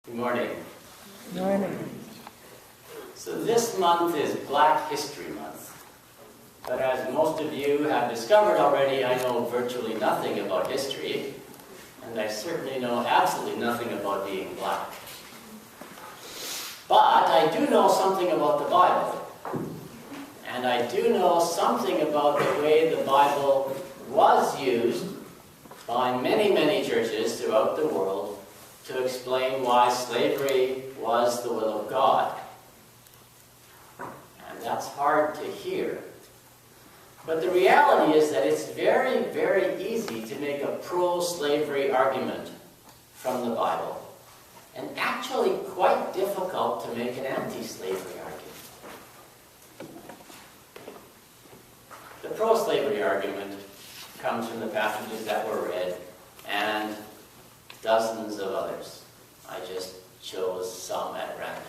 Good morning. Good morning. So this month is Black History Month. But as most of you have discovered already, I know virtually nothing about history. And I certainly know absolutely nothing about being black. But I do know something about the Bible. And I do know something about the way the Bible was used by many, many churches throughout the world to explain why slavery was the will of God. And that's hard to hear. But the reality is that it's very, very easy to make a pro-slavery argument from the Bible, and actually quite difficult to make an anti-slavery argument. The pro-slavery argument comes from the passages that were read, and dozens of others. I just chose some at random.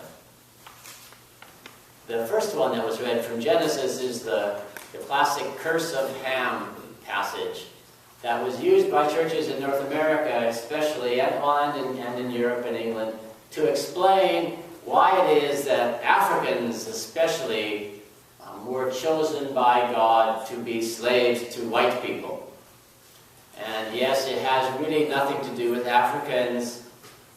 The first one that was read from Genesis is the classic Curse of Ham passage that was used by churches in North America, especially, and in Europe and England, to explain why it is that Africans, especially, were chosen by God to be slaves to white people. And yes, it has really nothing to do with Africans,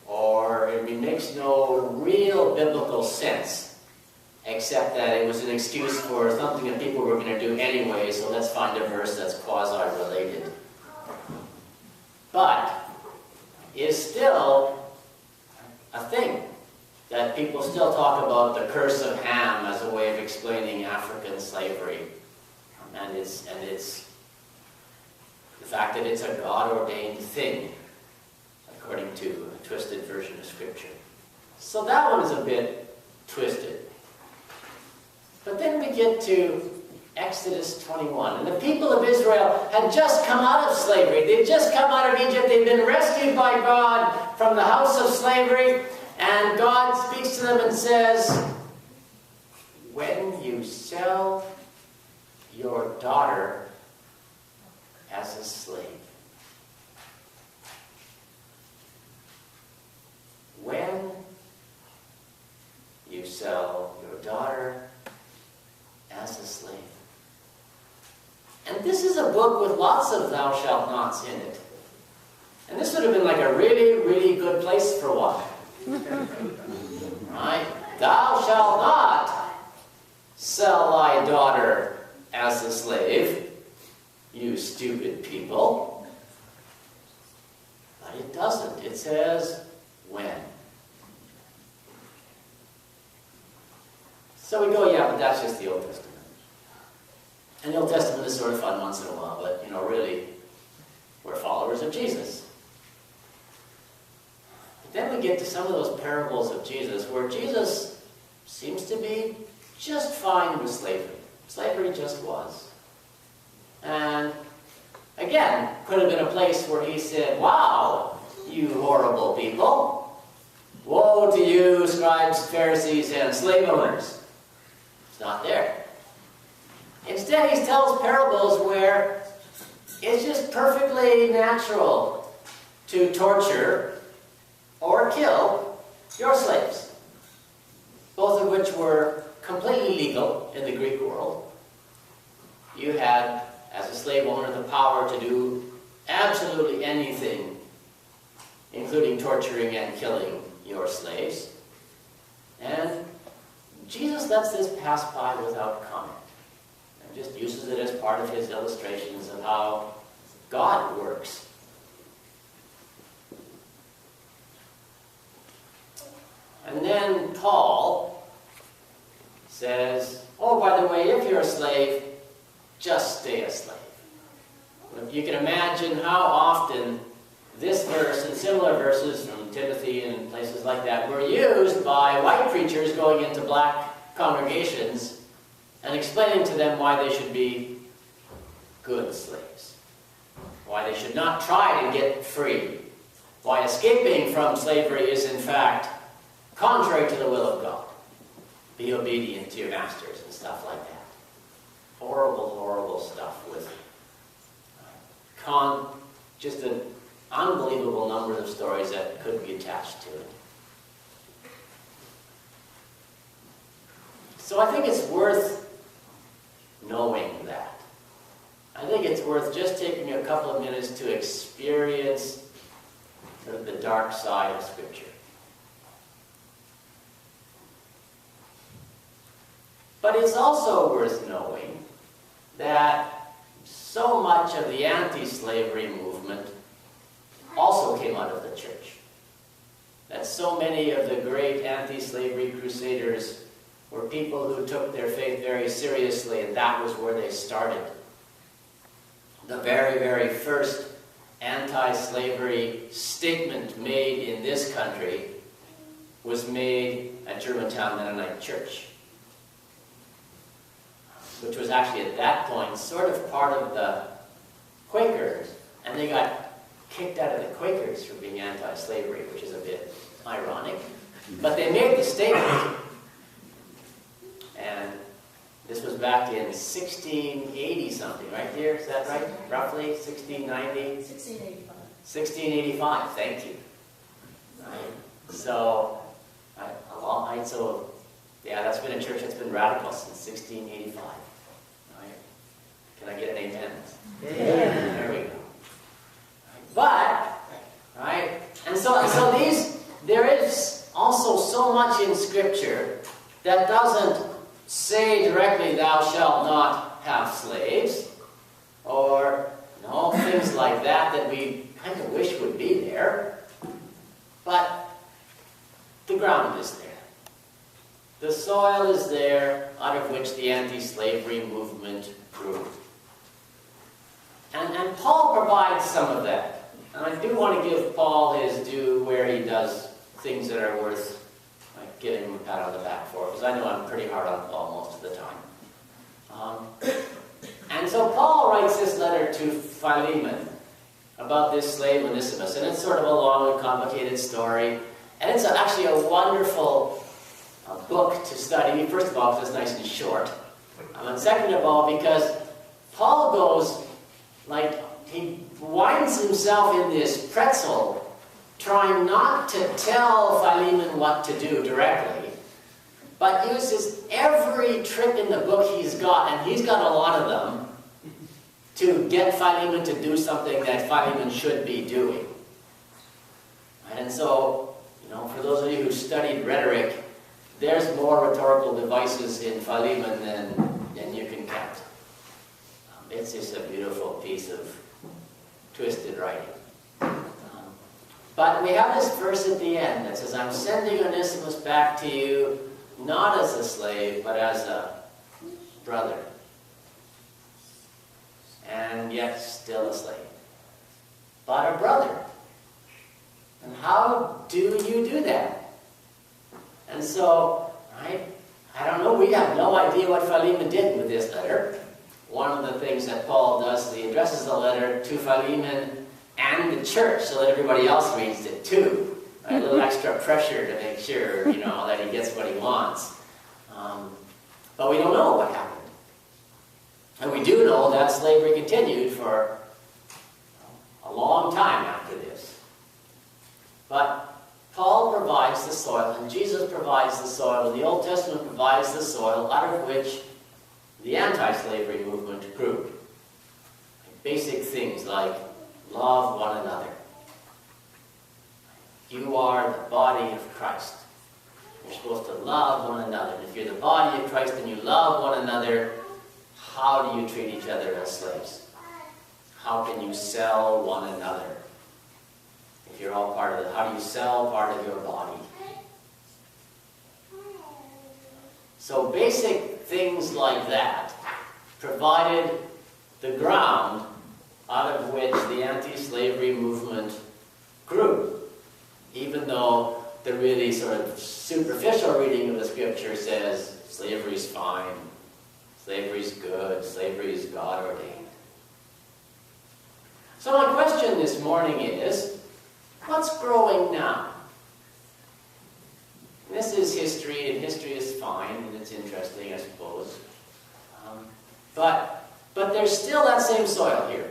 or it makes no real biblical sense, except that it was an excuse for something that people were going to do anyway, so let's find a verse that's quasi-related. But it is still a thing that people still talk about the curse of Ham as a way of explaining African slavery, and it's the fact that it's a God-ordained thing, according to a twisted version of Scripture. So that one is a bit twisted. But then we get to Exodus 21. And the people of Israel had just come out of slavery. They'd just come out of Egypt. They'd been rescued by God from the house of slavery. And God speaks to them and says, when you sell your daughter as a slave. When you sell your daughter as a slave. And this is a book with lots of thou shalt nots in it. And this would have been like a really, really good place for one. Right? Thou shalt not sell thy daughter as a slave, you stupid people. But it doesn't. It says, when. So we go, yeah, but that's just the Old Testament. And the Old Testament is sort of fun once in a while, but, really, we're followers of Jesus. But then we get to some of those parables of Jesus where Jesus seems to be just fine with slavery. Slavery just was. And again, could have been a place where he said, wow, you horrible people. Woe to you, scribes, Pharisees, and slave owners. It's not there. Instead, he tells parables where it's just perfectly natural to torture or kill your slaves, both of which were completely legal in the Greek world. You had, as a slave owner, the power to do absolutely anything, including torturing and killing your slaves. And Jesus lets this pass by without comment, and just uses it as part of his illustrations of how God works. And then Paul says, oh, by the way, if you're a slave, just stay a slave. You can imagine how often this verse and similar verses from Timothy and places like that were used by white preachers going into black congregations and explaining to them why they should be good slaves, why they should not try to get free, why escaping from slavery is in fact contrary to the will of God. Be obedient to your masters and stuff like that. Horrible, horrible stuff with just an unbelievable number of stories that could be attached to it. So I think it's worth knowing that. I think it's worth just taking a couple of minutes to experience sort of the dark side of Scripture. But it's also worth knowing that so much of the anti-slavery movement also came out of the church. That so many of the great anti-slavery crusaders were people who took their faith very seriously, and that was where they started. The very, very first anti-slavery statement made in this country was made at Germantown Mennonite Church, which was actually at that point sort of part of the Quakers, and they got kicked out of the Quakers for being anti-slavery, which is a bit ironic. But they made the statement, and this was back in 1680 something, right dear? Is that right? Roughly 1690? 1685. 1685, thank you. Right. So, so yeah, that's been a church that's been radical since 1685. Right? Can I get an amen? Yeah. There we go. But, right, and so there is also so much in Scripture that doesn't say directly, thou shalt not have slaves, or things like that that we kind of wish would be there. But the ground is there. The soil is there out of which the anti-slavery movement grew. And Paul provides some of that. And I do want to give Paul his due where he does things that are worth giving him a pat on the back for, because I know I'm pretty hard on Paul most of the time. And so Paul writes this letter to Philemon about this slave Onesimus, and it's sort of a long and complicated story, and it's actually a wonderful book to study. First of all, because it's nice and short, and second of all, because Paul goes, he winds himself in this pretzel, trying not to tell Philemon what to do directly, but uses every trick in the book he's got, and he's got a lot of them, to get Philemon to do something that Philemon should be doing. And so, for those of you who studied rhetoric, there's more rhetorical devices in Philemon than you can count. It's just a beautiful piece of twisted writing. But we have this verse at the end that says, I'm sending Onesimus back to you, not as a slave, but as a brother. And yet still a slave. But a brother. And how do you do that? And so, I don't know, we have no idea what Philemon did with this letter. One of the things that Paul does is he addresses the letter to Philemon and the church so that everybody else reads it too. Right? A little extra pressure to make sure, that he gets what he wants. But we don't know what happened. And we do know that slavery continued for a long time after this. But Paul provides the soil, and Jesus provides the soil, and the Old Testament provides the soil out of which the anti-slavery movement grew. Basic things like love one another. You are the body of Christ. You're supposed to love one another. And if you're the body of Christ and you love one another, how do you treat each other as slaves? How can you sell one another? If you're all part of it, how do you sell part of your body? So basic things like that provided the ground out of which the anti-slavery movement grew. Even though the really sort of superficial reading of the Scripture says slavery's fine, slavery's good, slavery is God ordained. So my question this morning is, what's growing now? This is history, and history is fine, and it's interesting, I suppose. But there's still that same soil here.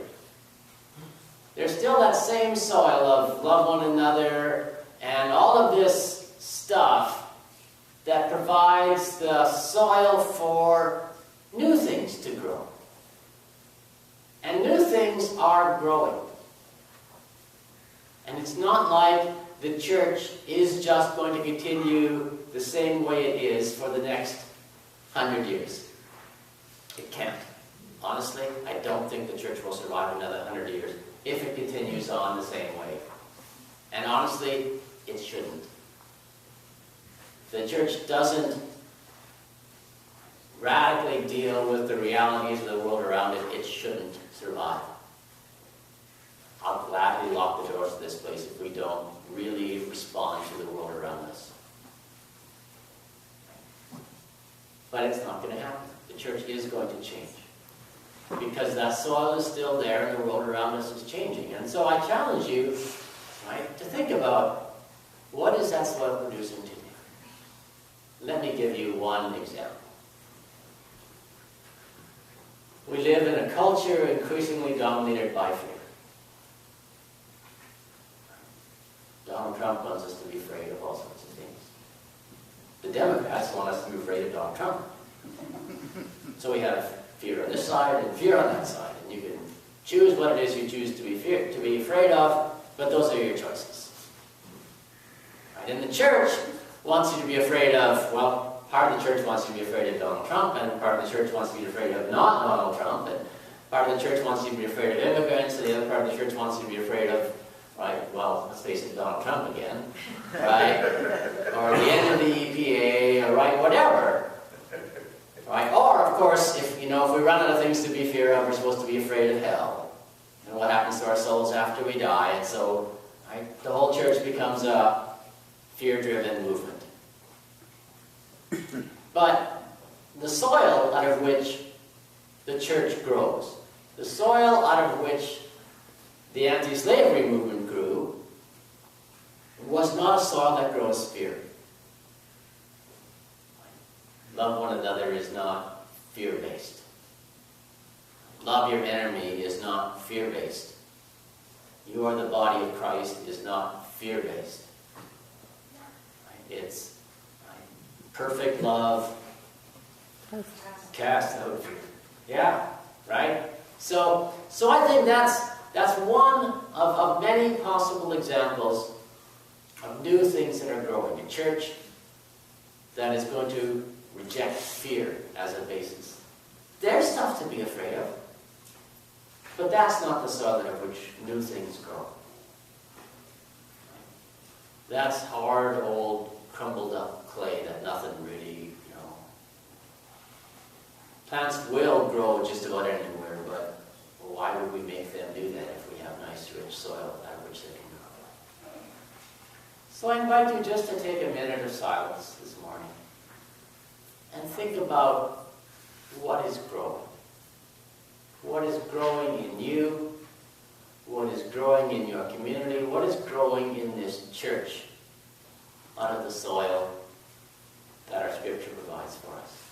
There's still that same soil of love one another and all of this stuff that provides provides the soil for new things to grow. And new things are growing. And it's not like the church is just going to continue the same way it is for the next 100 years. It can't. Honestly, I don't think the church will survive another 100 years if it continues on the same way. And honestly, it shouldn't. The church doesn't radically deal with the realities of the world around it. It shouldn't survive. I'll gladly lock the doors of this place if we don't really respond to the world around us. But it's not going to happen. The church is going to change. Because that soil is still there and the world around us is changing. And so I challenge you, right, to think about, what is that soil producing to you? Let me give you one example. We live in a culture increasingly dominated by fear. Donald Trump wants us to be afraid of all sorts of things. The Democrats want us to be afraid of Donald Trump. So we have fear on this side and fear on that side. And you can choose what it is you choose to be afraid of, but those are your choices. Right? And the church wants you to be afraid of, well, part of the church wants you to be afraid of Donald Trump, and part of the church wants you to be afraid of not Donald Trump, and part of the church wants you to be afraid of immigrants, and the other part of the church wants you to be afraid of, right, well, let's face it, Donald Trump again, right? Or the end of the EPA, or right, whatever. Right? Or, of course, if we run out of things to be feared of, we're supposed to be afraid of hell. And what happens to our souls after we die. And so, right, the whole church becomes a fear-driven movement. But the soil out of which the church grows, the soil out of which the anti-slavery movement grew, was not a soil that grows fear. Love one another is not fear-based. Love your enemy is not fear-based. You are the body of Christ is not fear-based. It's perfect love cast out fear. Yeah, right? So I think that's one of many possible examples of new things that are growing. A church that is going to reject fear as a basis. There's stuff to be afraid of, but that's not the soil out of which new things grow. That's hard, old, crumbled up clay that nothing really, Plants will grow just about anywhere, but why would we make them do that if we have nice, rich soil out of which they can grow? So I invite you just to take a minute of silence this morning and think about what is growing. What is growing in you? What is growing in your community? What is growing in this church out of the soil that our Scripture provides for us?